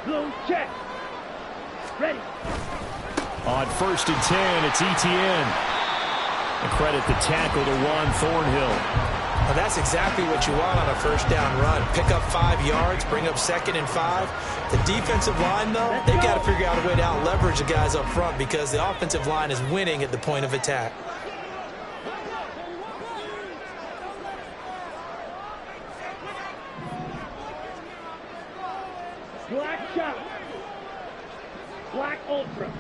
Blue check. Ready. On 1st and 10, it's Etienne. And credit the tackle to Juan Thornhill. Well, that's exactly what you want on a first down run. Pick up 5 yards, bring up 2nd and 5. The defensive line, though, they've got to figure out a way to out-leverage the guys up front because the offensive line is winning at the point of attack. Black shot. Black ultra.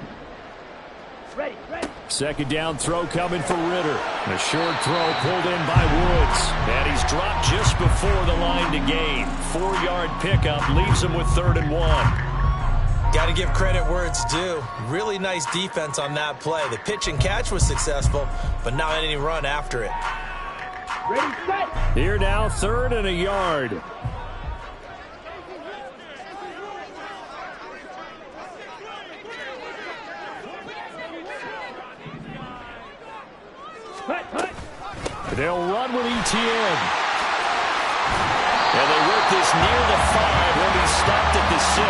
Ready, ready. 2nd down throw coming for Ritter. And a short throw pulled in by Woods. And he's dropped just before the line to gain. 4-yard pickup leaves him with 3rd and 1. Got to give credit where it's due. Really nice defense on that play. The pitch and catch was successful, but not any run after it. Ready, set. Here now, 3rd and a yard. They'll run with Etienne. And they work this near the 5 when he stopped at the 6.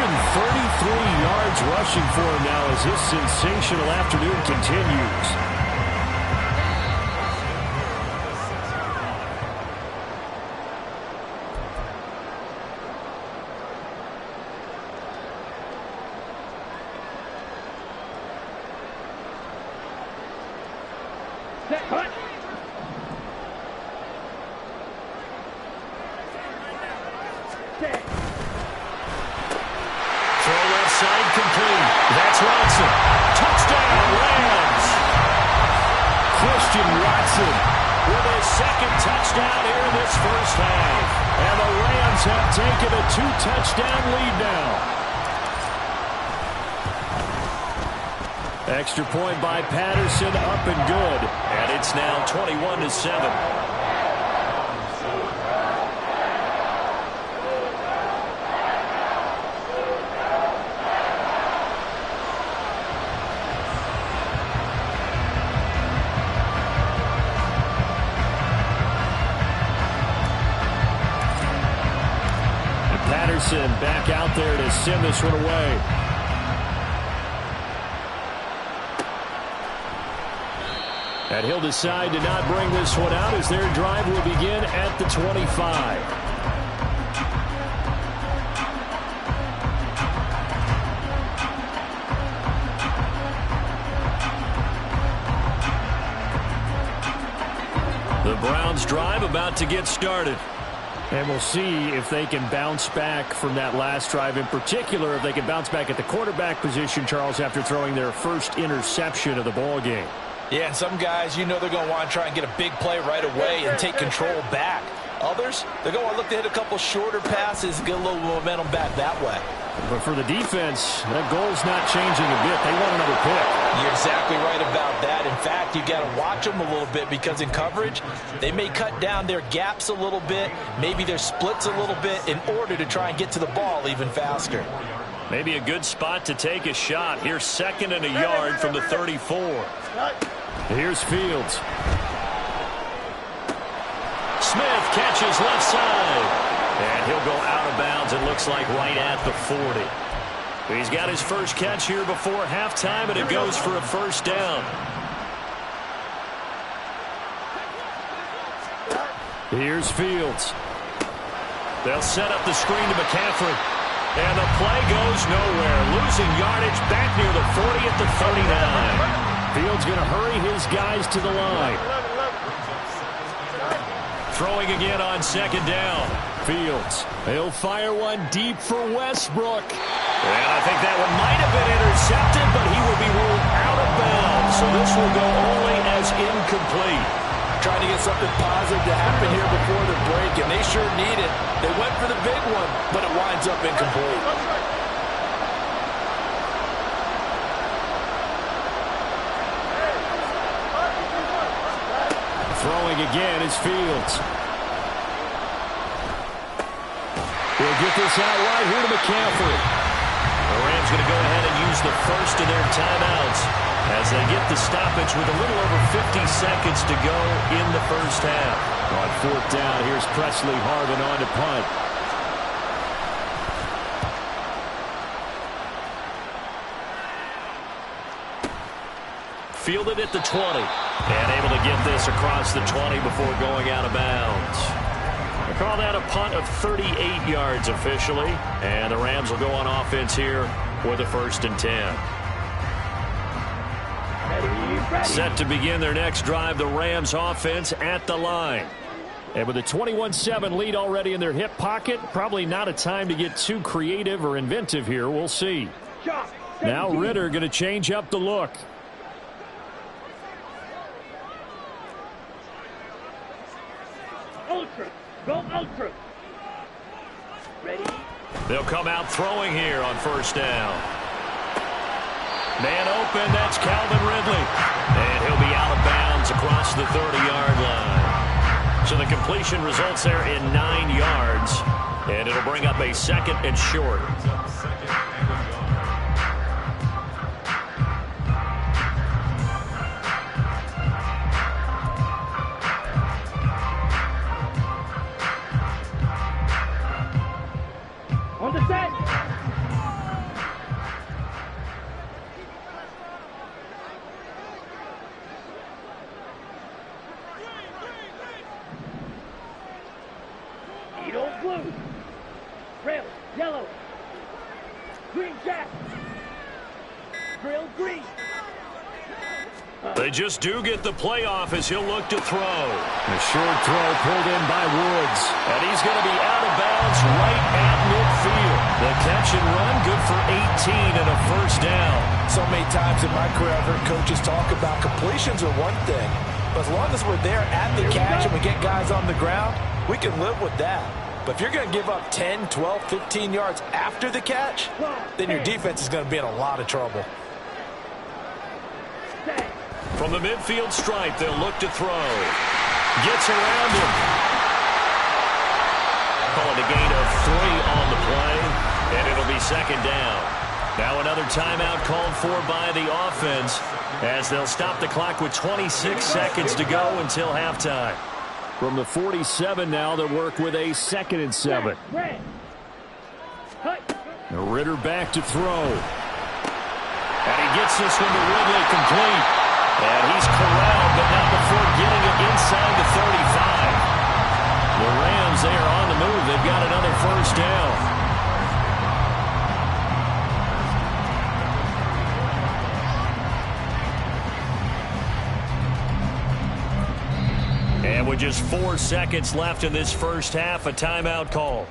133 yards rushing for him now as his sensational afternoon continues. Extra point by Patterson, up and good. And it's now 21-7. Patterson back out there to send this one away. And he'll decide to not bring this one out as their drive will begin at the 25. The Browns' drive about to get started. And we'll see if they can bounce back from that last drive. In particular, if they can bounce back at the quarterback position, Charles, after throwing their first interception of the ball game. Yeah, and some guys, you know they're going to want to try and get a big play right away and take control back. Others, they're going to want to look to hit a couple shorter passes, get a little momentum back that way. But for the defense, that goal's not changing a bit. They want another pick. You're exactly right about that. In fact, you got to watch them a little bit because in coverage, they may cut down their gaps a little bit, maybe their splits a little bit in order to try and get to the ball even faster. Maybe a good spot to take a shot. Here's 2nd and a yard from the 34. Here's Fields. Smith catches left side. And he'll go out of bounds, it looks like right at the 40. He's got his first catch here before halftime, and it goes for a first down. Here's Fields. They'll set up the screen to McCaffrey. And the play goes nowhere. Losing yardage back near the 40 at the 39. Fields going to hurry his guys to the line. Throwing again on 2nd down. Fields. He'll fire one deep for Westbrook. And I think that one might have been intercepted, but he will be ruled out of bounds. So this will go only as incomplete. Trying to get something positive to happen here before the break, and they sure need it. They went for the big one, but it winds up incomplete. Throwing again is Fields. He'll get this out right here to McCaffrey. The Rams going to go ahead and use the first of their timeouts as they get the stoppage with a little over 50 seconds to go in the first half. On 4th down, here's Presley Harvin on to punt. fielded at the 20. And able to get this across the 20 before going out of bounds. They call that a punt of 38 yards officially. And the Rams will go on offense here with a 1st and 10. Set to begin their next drive, the Rams offense at the line. And with a 21-7 lead already in their hip pocket, probably not a time to get too creative or inventive here. We'll see. Now Ritter going to change up the look. Ultra. Go ultra. Ready? They'll come out throwing here on 1st down. Man open, that's Calvin Ridley. And he'll be out of bounds across the 30-yard line. So the completion results there in 9 yards. And it'll bring up a 2nd and short. On the set. Edo blue. Rail yellow. Green jack. Grill green. They just do get the playoff as he'll look to throw. A short throw pulled in by Woods. And he's going to be out of bounds right at midfield. The catch and run good for 18 and a 1st down. So many times in my career I've heard coaches talk about completions are one thing. But as long as we're there at the catch and we get guys on the ground, we can live with that. But if you're going to give up 10, 12, 15 yards after the catch, then your defense is going to be in a lot of trouble. From the midfield stripe, they'll look to throw. Gets around him. Calling a gain of 3 on the play, and it'll be 2nd down. Now another timeout called for by the offense as they'll stop the clock with 26 seconds to go until halftime. From the 47 now, they'll work with a 2nd and 7. Now Ritter back to throw. And he gets this one to Ridley complete. And he's corralled, but not before getting it inside the 35. The Rams, they are on the move. They've got another 1st down. And with just 4 seconds left in this first half, a timeout call.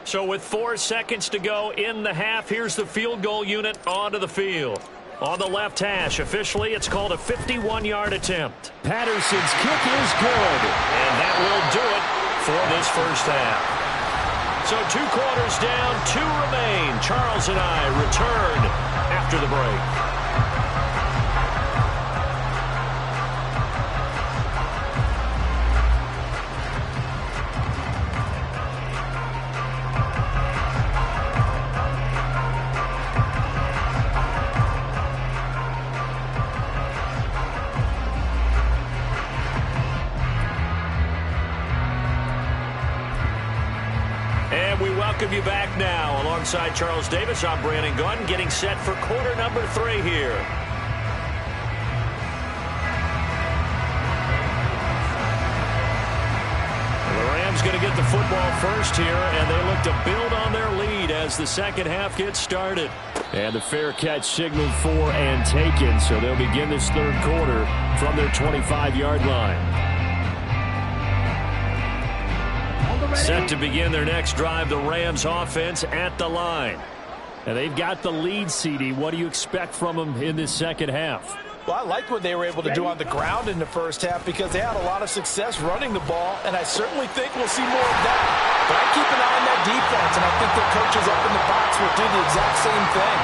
So with 4 seconds to go in the half, here's the field goal unit onto the field. On the left hash, officially, it's called a 51-yard attempt. Patterson's kick is good. And that will do it for this first half. So 2 quarters down, 2 remain. Charles and I return after the break. Welcome you back now. Alongside Charles Davis, I'm Brandon Gunn, getting set for quarter number 3 here. The Rams going to get the football first here, and they look to build on their lead as the second half gets started. And the fair catch signaled for and taken, so they'll begin this 3rd quarter from their 25-yard line. Set to begin their next drive, the Rams offense at the line. And they've got the lead, CD. What do you expect from them in this second half? Well, I like what they were able to do on the ground in the first half because they had a lot of success running the ball, and I certainly think we'll see more of that. But I keep an eye on that defense, and I think the coaches up in the box will do the exact same thing.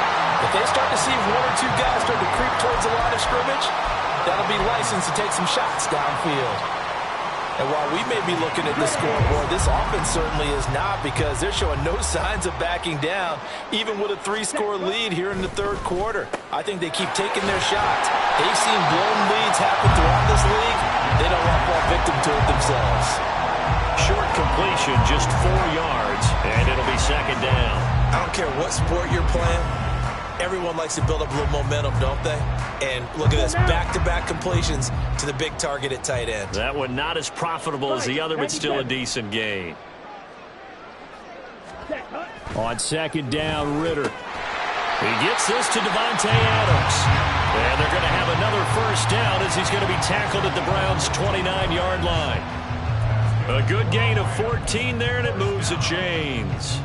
If they start to see 1 or 2 guys start to creep towards the line of scrimmage, that'll be license to take some shots downfield. And while we may be looking at the scoreboard, this offense certainly is not because they're showing no signs of backing down, even with a 3-score lead here in the 3rd quarter. I think they keep taking their shots. They've seen blown leads happen throughout this league. They don't want to fall victim to it themselves. Short completion, just 4 yards, and it'll be 2nd down. I don't care what sport you're playing. everyone likes to build up a little momentum, don't they? And look at this, back-to-back completions to the big target at tight end. That one not as profitable as the other, but still a decent gain. On second down, Ritter. He gets this to Devontae Adams. And they're going to have another first down as he's going to be tackled at the Browns' 29-yard line. A good gain of 14 there, and it moves the chains.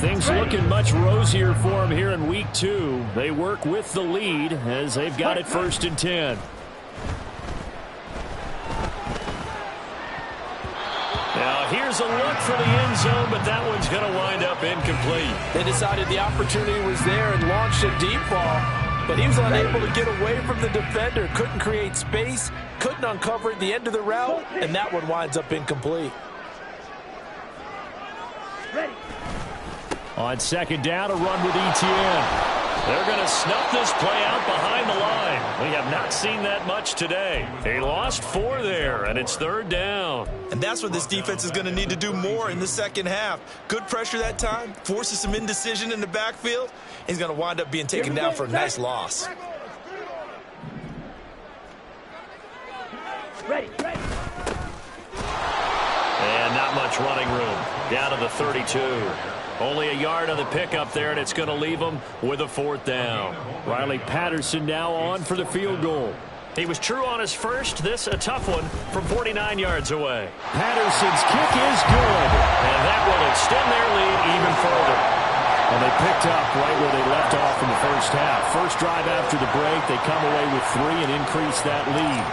Things looking much rosier for him here in week 2. They work with the lead as they've got it 1st and 10. Now here's a look for the end zone, but that one's going to wind up incomplete. They decided the opportunity was there and launched a deep ball, but he was unable to get away from the defender, couldn't create space, couldn't uncover at the end of the route, and that one winds up incomplete. Ready. On second down, a run with Etienne. They're going to snuff this play out behind the line. We have not seen that much today. They lost 4 there, and it's 3rd down. And that's what this defense is going to need to do more in the second half. Good pressure that time, forces some indecision in the backfield. He's going to wind up being taken down for a nice loss. Ready. And not much running room. Down to the 32. Only a yard on the pickup there, and it's going to leave them with a 4th down. Riley Patterson now on for the field goal. He was true on his first. This a tough one from 49 yards away. Patterson's kick is good. And that will extend their lead even further. And they picked up right where they left off in the first half. First drive after the break, they come away with 3 and increase that lead.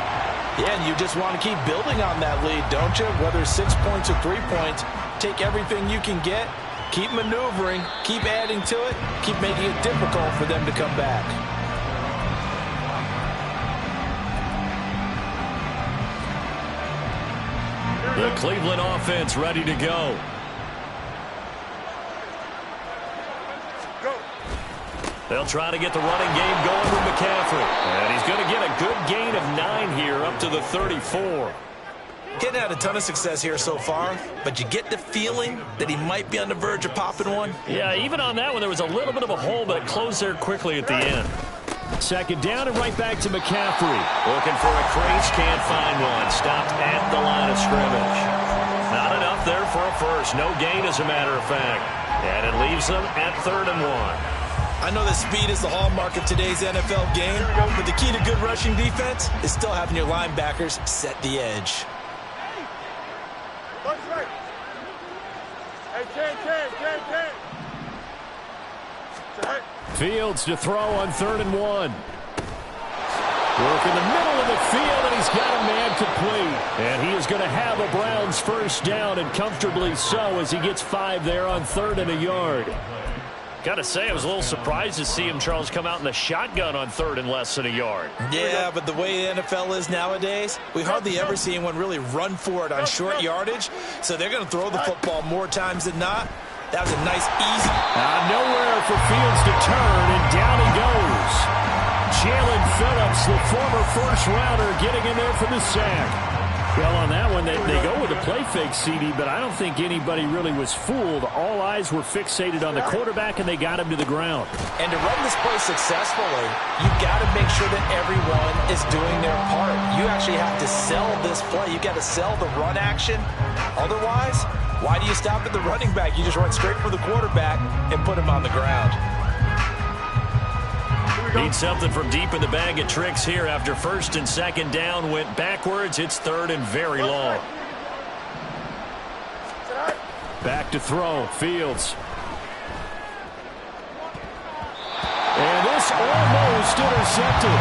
Yeah, and you just want to keep building on that lead, don't you? Whether it's 6 points or 3 points, take everything you can get. Keep maneuvering, keep adding to it, keep making it difficult for them to come back. The Cleveland offense ready to go. They'll try to get the running game going with McCaffrey. And he's going to get a good gain of 9 here up to the 34. Getting had a ton of success here so far, but you get the feeling that he might be on the verge of popping one. Yeah, even on that one, there was a little bit of a hole, but it closed there quickly at the end. Second down and right back to McCaffrey. Looking for a crease, can't find one. Stopped at the line of scrimmage. Not enough there for a first. No gain, as a matter of fact. And it leaves them at 3rd and 1. I know that speed is the hallmark of today's NFL game, but the key to good rushing defense is still having your linebackers set the edge. Fields to throw on 3rd and 1. Work in the middle of the field, and he's got a man complete. And he is going to have a Browns first down, and comfortably so, as he gets 5 there on 3rd and a yard. Got to say, I was a little surprised to see him, Charles, come out in the shotgun on 3rd and less than a yard. Yeah, but the way the NFL is nowadays, we hardly ever see anyone really run for it on short yardage, so they're going to throw the football more times than not. That was a nice, easy. Nowhere for Fields to turn, and down he goes. Jalen Phillips, the former first-rounder, getting in there for the sack. Well, on that one, they go with a play fake, CD, but I don't think anybody really was fooled. All eyes were fixated on the quarterback, and they got him to the ground. And to run this play successfully, you've got to make sure that everyone is doing their part. You actually have to sell this play. You've got to sell the run action. Otherwise, why do you stop at the running back? You just run straight for the quarterback and put him on the ground. Need something from deep in the bag of tricks here after 1st and 2nd down. Went backwards. It's 3rd and very long. Back to throw. Fields. And this almost intercepted.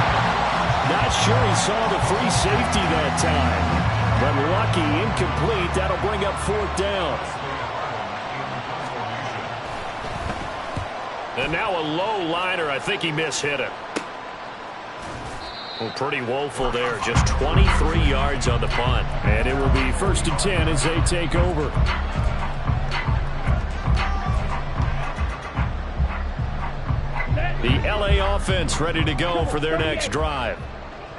Not sure he saw the free safety that time. But lucky, incomplete. That'll bring up 4th down. And now a low liner. I think he mishit it. Well, pretty woeful there. Just 23 yards on the punt. And it will be 1st and 10 as they take over. The LA offense ready to go for their next drive.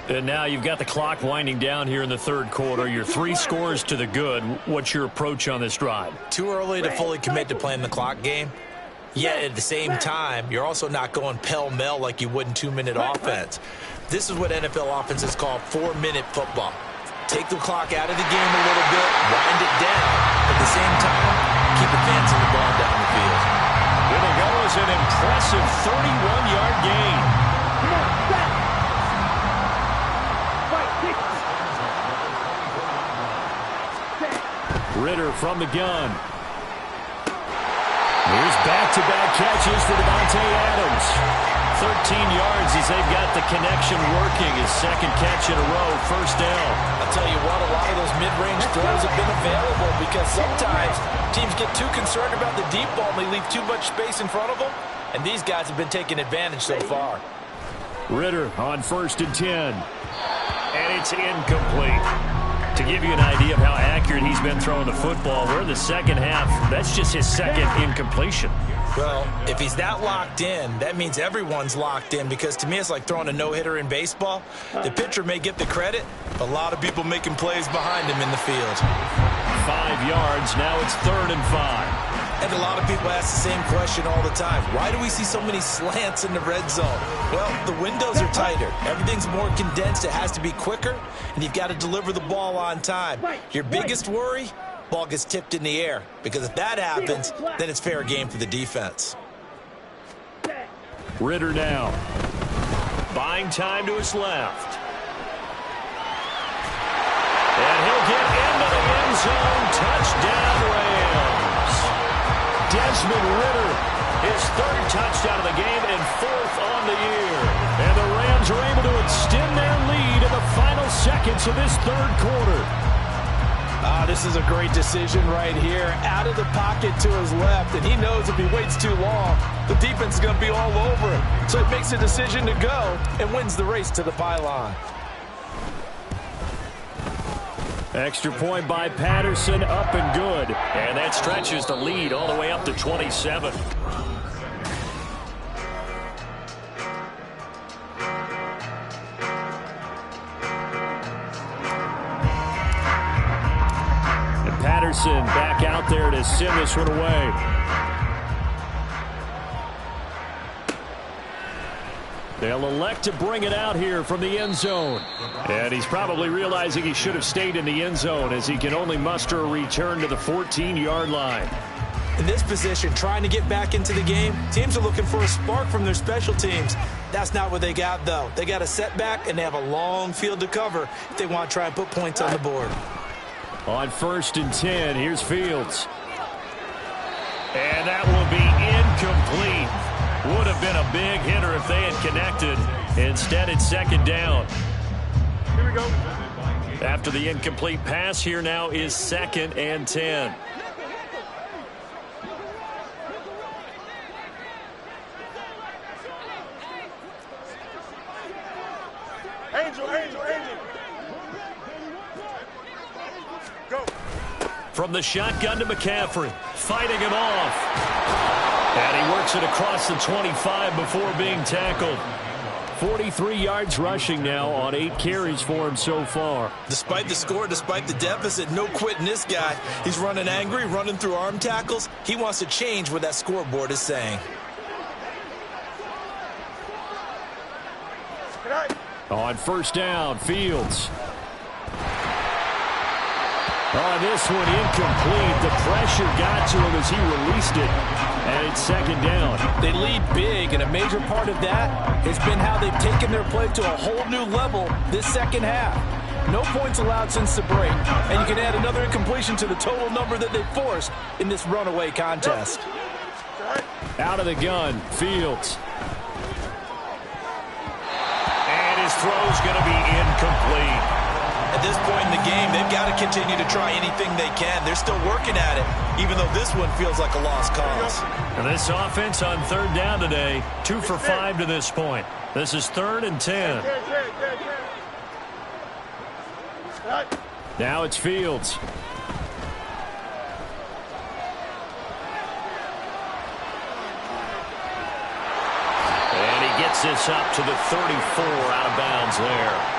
And now you've got the clock winding down here in the 3rd quarter. You're 3 scores to the good. What's your approach on this drive? Too early to fully commit to playing the clock game. Yet at the same time, you're also not going pell-mell like you would in 2-minute offense. This is what NFL offenses call 4-minute football. Take the clock out of the game a little bit, wind it down. At the same time, keep advancing the ball down the field. Here they go is an impressive 31-yard gain. Come on, stop. Fight, Ridder from the gun. Here's back-to-back catches for Davante Adams. 13 yards as they've got the connection working. His second catch in a row, first down. I'll tell you what, a lot of those mid-range throws have been available because sometimes teams get too concerned about the deep ball and they leave too much space in front of them, and these guys have been taking advantage so far. Ridder on 1st and 10. And it's incomplete. To give you an idea of how accurate he's been throwing the football, we're in the second half. That's just his second incompletion. Well, if he's that locked in, that means everyone's locked in because to me it's like throwing a no-hitter in baseball. The pitcher may get the credit, but a lot of people making plays behind him in the field. 5 yards, now it's 3rd and 5. And a lot of people ask the same question all the time. Why do we see so many slants in the red zone? Well, the windows are tighter. Everything's more condensed. It has to be quicker, and you've got to deliver the ball on time. Your biggest worry? Ball gets tipped in the air. Because if that happens, then it's fair game for the defense. Ridder now. Buying time to his left. And he'll get into the end zone. Touchdown, Rams. Desmond Ridder, his 3rd touchdown of the game and 4th on the year. And the Rams are able to extend their lead in the final seconds of this 3rd quarter. This is a great decision right here. Out of the pocket to his left, and he knows if he waits too long, the defense is going to be all over him. So he makes a decision to go and wins the race to the pylon. Extra point by Patterson, up and good. And that stretches the lead all the way up to 27. And Patterson back out there to send this one away. They'll elect to bring it out here from the end zone. And he's probably realizing he should have stayed in the end zone as he can only muster a return to the 14-yard line. In this position, trying to get back into the game, teams are looking for a spark from their special teams. That's not what they got, though. They got a setback, and they have a long field to cover if they want to try and put points on the board. On 1st and 10, here's Fields. And that will be incomplete. Would have been a big hitter if they had connected. Instead, it's 2nd down. Here we go. After the incomplete pass, here now is 2nd and 10. Angel. Go. From the shotgun to McCaffrey, fighting him off. And he works it across the 25 before being tackled. 43 yards rushing now on 8 carries for him so far. Despite the score, despite the deficit, no quitting this guy. He's running angry, running through arm tackles. He wants to change what that scoreboard is saying. On 1st down, Fields. On this one, incomplete. The pressure got to him as he released it. And it's 2nd down. They lead big, and a major part of that has been how they've taken their play to a whole new level this second half. No points allowed since the break, and you can add another incompletion to the total number that they forced in this runaway contest. Out of the gun, Fields. And his throw's going to be incomplete. At this point in the game, they've got to continue to try anything they can. They're still working at it, even though this one feels like a lost cause. And this offense on 3rd down today, 2 for 5 to this point. This is 3rd and 10. Now it's Fields. And he gets this up to the 34 out of bounds there.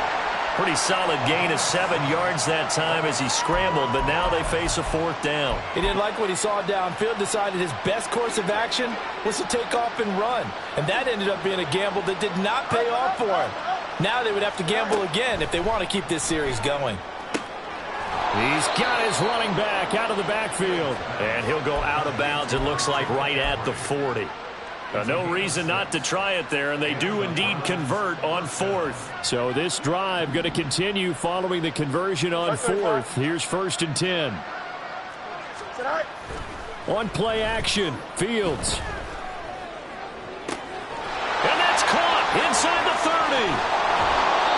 Pretty solid gain of 7 yards that time as he scrambled, but now they face a 4th down. He didn't like what he saw downfield, decided his best course of action was to take off and run. And that ended up being a gamble that did not pay off for him. Now they would have to gamble again if they want to keep this series going. He's got his running back out of the backfield. And he'll go out of bounds, it looks like, right at the 40. No reason not to try it there, and they do indeed convert on 4th. So this drive going to continue following the conversion on 4th. Here's 1st and 10. On play action, Fields. And that's caught inside the 30.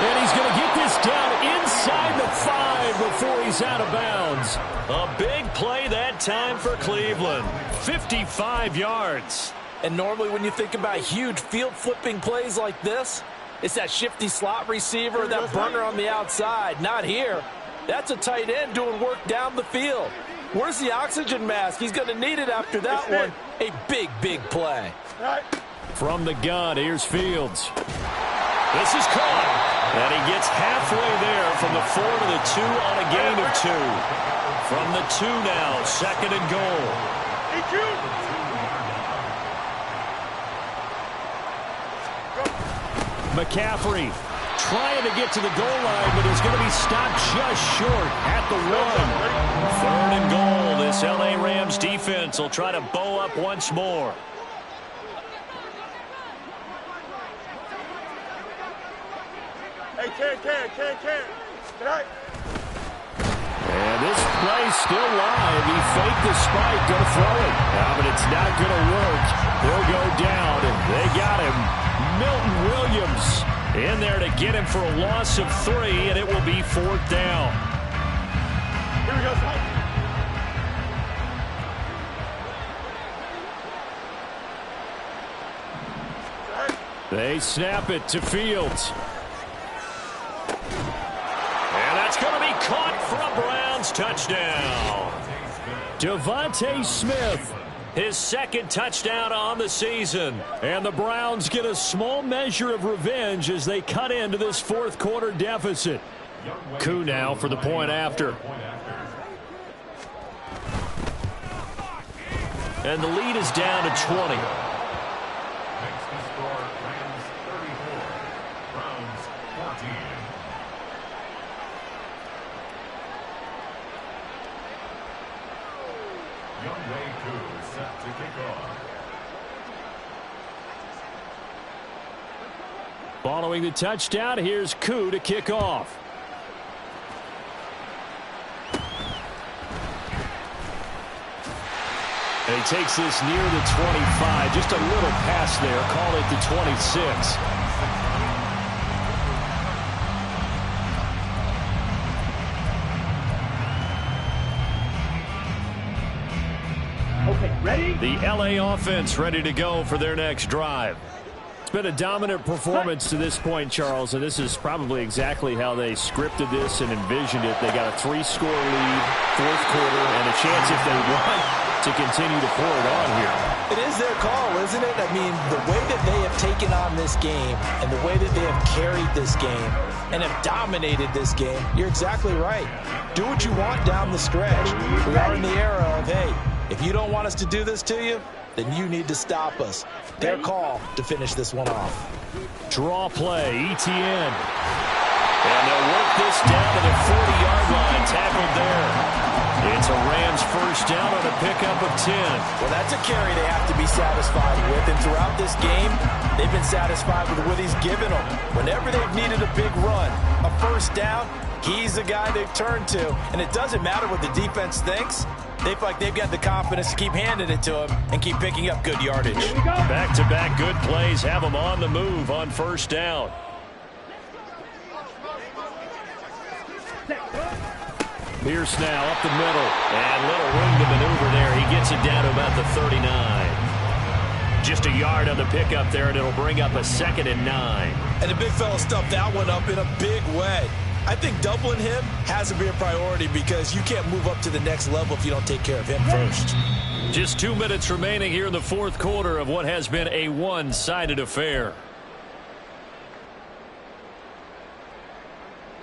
And he's going to get this down inside the 5 before he's out of bounds. A big play that time for Cleveland. 55 yards. And normally when you think about huge field-flipping plays like this, it's that shifty slot receiver, that burner on the outside. Not here. That's a tight end doing work down the field. Where's the oxygen mask? He's going to need it after that one. A big, big play. From the gun, here's Fields. This is caught. And he gets halfway there from the 4 to the 2 on a gain of 2. From the 2 now, 2nd and goal. McCaffrey trying to get to the goal line, but he's going to be stopped just short at the 1. 3rd and goal. This L.A. Rams defense will try to bow up once more. And this play's still live. He faked the spike, going to throw it. But it's not going to work. He'll go down, and they got him. Milton Williams in there to get him for a loss of 3, and it will be 4th down. Here we go, They snap it to Fields. And that's going to be caught for a Browns touchdown. Devontae Smith, his 2nd touchdown on the season. And the Browns get a small measure of revenge as they cut into this 4th quarter deficit. Koo now for the point after. And the lead is down to 20. Following the touchdown, here's Koo to kick off. And he takes this near the 25. Just a little pass there. Call it the 26. Okay, ready? The LA offense ready to go for their next drive. It's been a dominant performance to this point, Charles, and this is probably exactly how they scripted this and envisioned it. They got a 3-score lead, 4th quarter, and a chance if they want to continue to pour it on here. It is their call, isn't it? I mean, the way that they have taken on this game and the way that they have carried this game and have dominated this game, you're exactly right. Do what you want down the stretch. We are in the era of, hey, if you don't want us to do this to you, then you need to stop us. Their call to finish this one off. Draw play, ETN. And they'll work this down to the 40-yard line, tackled there. It's a Rams 1st down on a pickup of 10. Well, that's a carry they have to be satisfied with. And throughout this game, they've been satisfied with what he's given them. Whenever they've needed a big run, a 1st down, he's the guy they've turned to. And it doesn't matter what the defense thinks. They feel like they've got the confidence to keep handing it to him and keep picking up good yardage. Back-to-back good plays have them on the move on 1st down. Pierce now up the middle. And little room to maneuver there. He gets it down to about the 39. Just a yard on the pickup there, and it'll bring up a 2nd and 9. And the big fella stuffed that one up in a big way. I think doubling him has to be a priority because you can't move up to the next level if you don't take care of him first. Just 2 minutes remaining here in the 4th quarter of what has been a one-sided affair.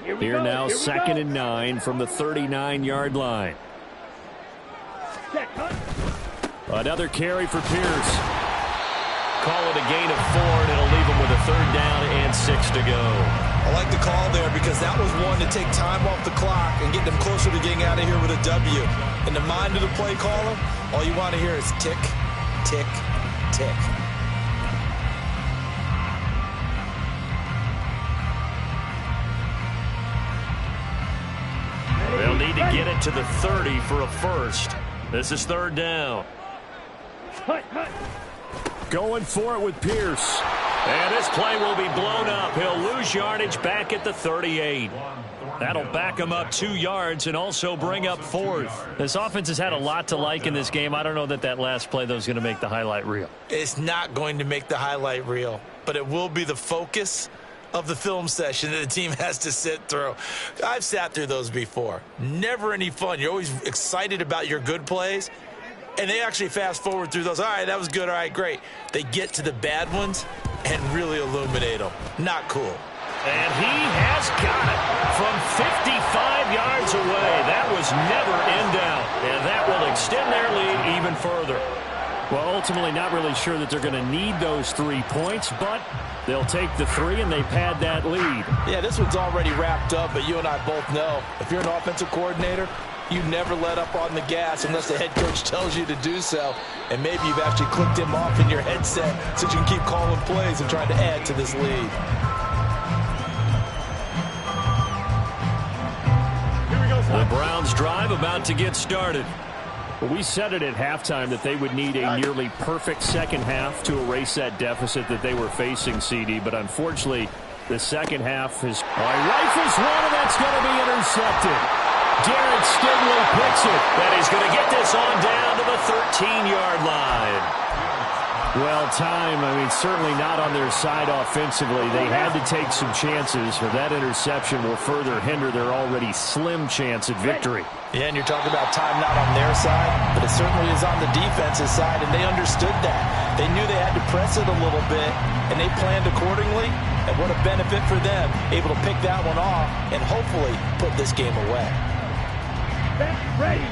Here now, 2nd and 9 from the 39-yard line. Check, cut. Another carry for Pierce. Call it a gain of 4, and it'll leave them with a 3rd down and 6 to go. I like the call there because that was one to take time off the clock and get them closer to getting out of here with a W. In the mind of the play caller, all you want to hear is tick, tick, tick. They'll need to get it to the 30 for a first. This is 3rd down. Hut, hut. Going for it with Pierce. And this play will be blown up. He'll lose yardage back at the 38. That'll back him up 2 yards and also bring up 4th. This offense has had a lot to like in this game. I don't know that last play, though, is going to make the highlight reel. It's not going to make the highlight reel, but it will be the focus of the film session that the team has to sit through. I've sat through those before. Never any fun. You're always excited about your good plays, and they actually fast forward through those. All right, that was good. All right, great. They get to the bad ones and really illuminate them. Not cool. And he has got it from 55 yards away. That was never in doubt, and that will extend their lead even further. Well, ultimately not really sure that they're going to need those 3 points, but they'll take the 3 and they pad that lead. Yeah, this one's already wrapped up, but you and I both know if you're an offensive coordinator, you never let up on the gas unless the head coach tells you to do so. And maybe you've actually clicked him off in your headset so you can keep calling plays and trying to add to this lead. The Browns drive about to get started. Well, we said it at halftime that they would need a nearly perfect second half to erase that deficit that they were facing, CD. But unfortunately, the second half is rifles one, and that's going to be intercepted. Garrett Stingley picks it. And he's going to get this on down to the 13-yard line. Well, certainly not on their side offensively. They had to take some chances, but that interception will further hinder their already slim chance at victory. Yeah, and you're talking about time not on their side, but it certainly is on the defensive side, and they understood that. They knew they had to press it a little bit, and they planned accordingly, and what a benefit for them, able to pick that one off and hopefully put this game away. Back ready.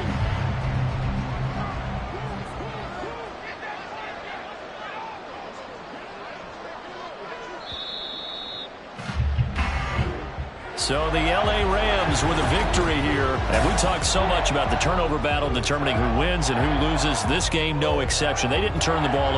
So the L.A. Rams with a victory here. And we talked so much about the turnover battle determining who wins and who loses. This game, no exception. They didn't turn the ball over